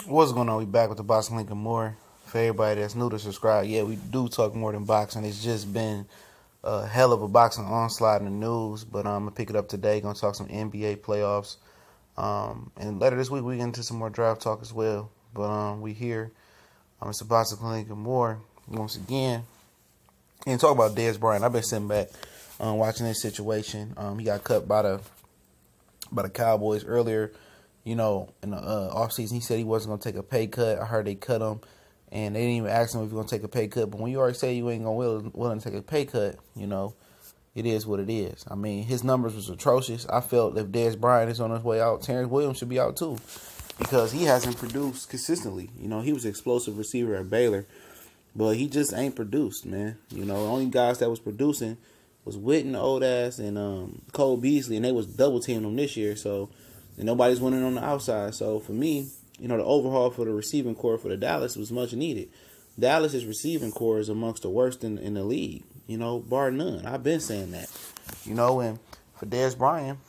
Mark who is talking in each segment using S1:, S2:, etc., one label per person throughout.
S1: What's going on? We back with the Boxing Link and more. For everybody that's new to subscribe, yeah, we do talk more than boxing. It's just been a hell of a boxing onslaught in the news, but I'm gonna pick it up today. Gonna talk some NBA playoffs, and later this week we get into some more draft talk as well. But we here. It's the Boxing Link and more once again, and talk about Dez Bryant. I've been sitting back watching this situation. He got cut by the Cowboys earlier. In the offseason, he said he wasn't going to take a pay cut. I heard they cut him, and they didn't even ask him if he's going to take a pay cut. But when you already say you ain't willing to take a pay cut, it is what it is. I mean, his numbers was atrocious. I felt if Dez Bryant is on his way out, Terrence Williams should be out too, because he hasn't produced consistently. He was an explosive receiver at Baylor, but he just ain't produced, man. The only guys that was producing was Witten, old ass, and Cole Beasley, and they was double teaming him this year, so. And nobody's winning on the outside. So, for me, the overhaul for the receiving core for the Dallas was much needed. Dallas's receiving core is amongst the worst in the league, bar none. I've been saying that. And for Dez Bryant,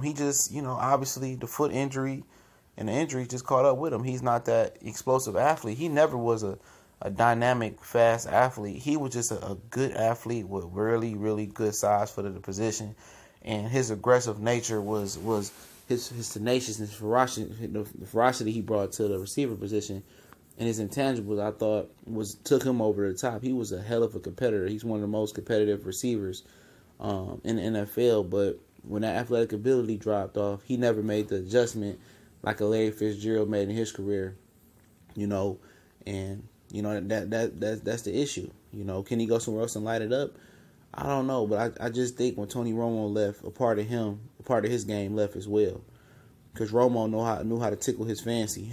S1: he just, obviously the foot injury and the injury just caught up with him. He's not that explosive athlete. He never was a dynamic, fast athlete. He was just a good athlete with really, really good size for the position. And his aggressive nature was his tenaciousness, the ferocity he brought to the receiver position, and his intangibles, I thought, took him over the top. He was a hell of a competitor. He's one of the most competitive receivers in the NFL. But when that athletic ability dropped off, he never made the adjustment like a Larry Fitzgerald made in his career. And that's the issue. Can he go somewhere else and light it up? I don't know, but I just think when Tony Romo left, a part of his game left as well. Because Romo knew how to tickle his fancy.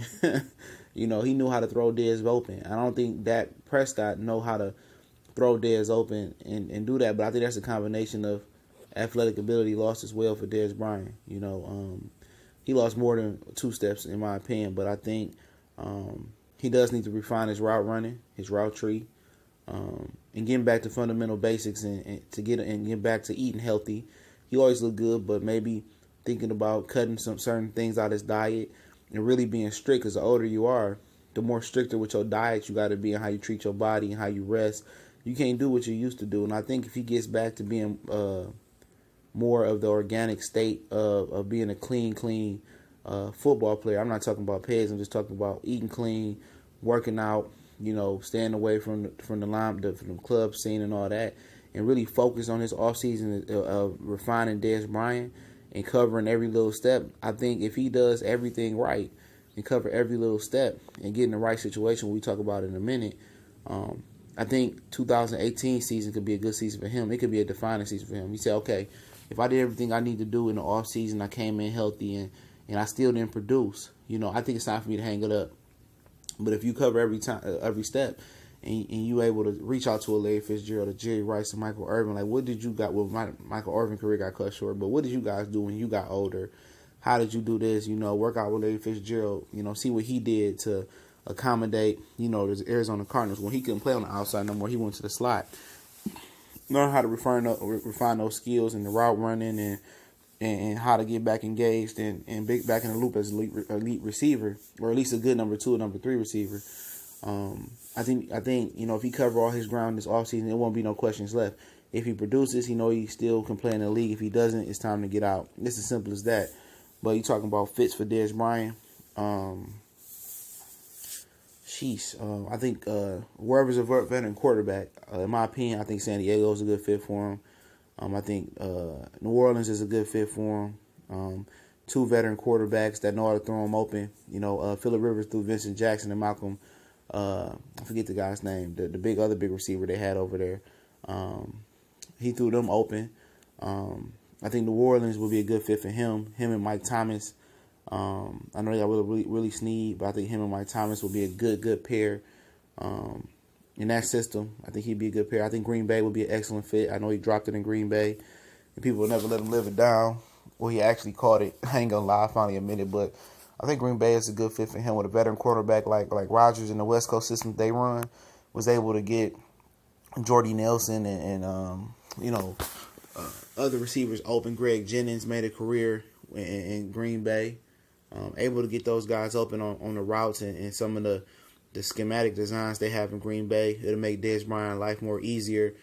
S1: He knew how to throw Dez open. I don't think Dak Prescott know how to throw Dez open and do that, but I think that's a combination of athletic ability lost as well for Dez Bryant. He lost more than 2 steps in my opinion, but I think he does need to refine his route running, his route tree. And getting back to fundamental basics and get back to eating healthy. He always looked good, but maybe thinking about cutting some certain things out of his diet and really being strict. Because the older you are, the more stricter with your diet you got to be and how you treat your body and how you rest. You can't do what you used to do. And I think if he gets back to being more of the organic state of being a clean football player. I'm not talking about pegs. I'm just talking about eating clean, working out. Staying away from the club scene and all that, and really focus on his offseason of refining Dez Bryant and covering every little step. I think if he does everything right and cover every little step and get in the right situation, we talk about it in a minute, I think 2018 season could be a good season for him. It could be a defining season for him. He said, okay, if I did everything I need to do in the offseason, I came in healthy and I still didn't produce, I think it's time for me to hang it up. But if you cover every step, and you able to reach out to a Larry Fitzgerald, a Jerry Rice, and Michael Irvin, like what did you got? Well, Michael Irvin career got cut short, but what did you guys do when you got older? How did you do this? Work out with Larry Fitzgerald. See what he did to accommodate. The Arizona Cardinals when he couldn't play on the outside no more. He went to the slot. Learn how to refine those skills and the route running and how to get back engaged and back in the loop as an elite receiver, or at least a good number 2 or number 3 receiver. I think if he cover all his ground this offseason, there won't be no questions left. If he produces, he still can play in the league. If he doesn't, it's time to get out. It's as simple as that. But you talking about fits for Dez Bryant. I think wherever's a veteran quarterback, in my opinion, I think San Diego is a good fit for him. I think New Orleans is a good fit for him. 2 veteran quarterbacks that know how to throw them open. Phillip Rivers threw Vincent Jackson and Malcolm. I forget the guy's name. The other big receiver they had over there. He threw them open. I think New Orleans would be a good fit for him. Him and Mike Thomas. I know they got really Snead, but I think him and Mike Thomas would be a good pair. In that system, I think he'd be a good pair. I think Green Bay would be an excellent fit. I know he dropped it in Green Bay, and people will never let him live it down. Well, he actually caught it. I ain't gonna lie, I finally admit it, but I think Green Bay is a good fit for him with a veteran quarterback like Rodgers in the West Coast system they run. Was able to get Jordy Nelson and other receivers open. Greg Jennings made a career in Green Bay. able to get those guys open on the routes and some of the schematic designs they have in Green Bay. It'll make Dez Bryant life more easier.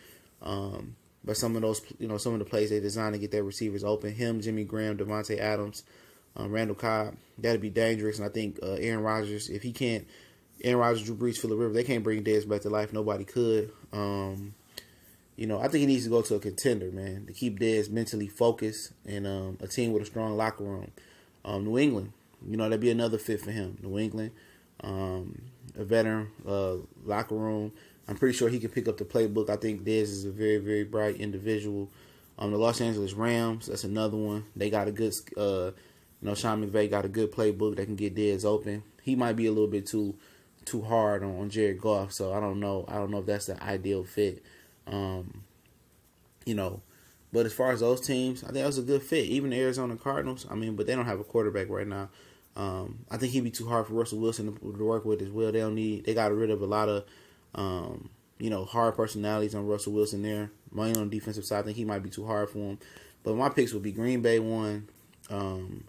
S1: But some of those, some of the plays they designed to get their receivers open, him, Jimmy Graham, Devontae Adams, Randall Cobb, that'd be dangerous. And I think Aaron Rodgers, if he can't, Aaron Rodgers, Drew Brees, Phillip Rivers, they can't bring Dez back to life. Nobody could. I think he needs to go to a contender, man, to keep Dez mentally focused and a team with a strong locker room. New England, that'd be another fit for him. New England, a veteran locker room. I'm pretty sure he can pick up the playbook. I think Dez is a very, very bright individual. The Los Angeles Rams, that's another one. They got a good, Sean McVay got a good playbook that can get Dez open. He might be a little bit too hard on Jared Goff, so I don't know. I don't know if that's the ideal fit. But as far as those teams, I think that was a good fit. Even the Arizona Cardinals, but they don't have a quarterback right now. I think he'd be too hard for Russell Wilson to work with as well. They got rid of a lot of, hard personalities on Russell Wilson there. Mainly on the defensive side, I think he might be too hard for him. But my picks would be Green Bay 1, 2,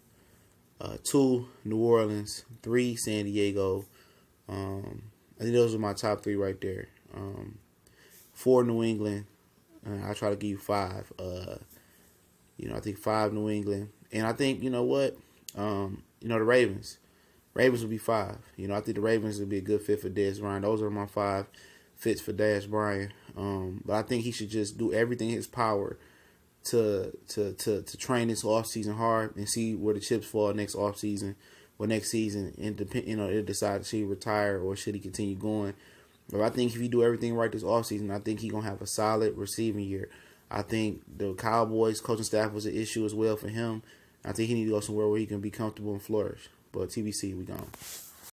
S1: New Orleans, 3, San Diego. I think those are my top 3 right there. 4, New England. I'll try to give you 5. I think 5, New England. And I think, the Ravens. Ravens would be 5. I think the Ravens would be a good fit for Dez Bryant. Those are my 5 fits for Dez Bryant. But I think he should just do everything in his power to train this offseason hard and see where the chips fall next offseason or next season, and it'll decide should he retire or should he continue going. But I think if he do everything right this offseason, I think he's gonna have a solid receiving year. I think the Cowboys coaching staff was an issue as well for him. I think he needs to go somewhere where he can be comfortable and flourish. But TBC, we gone.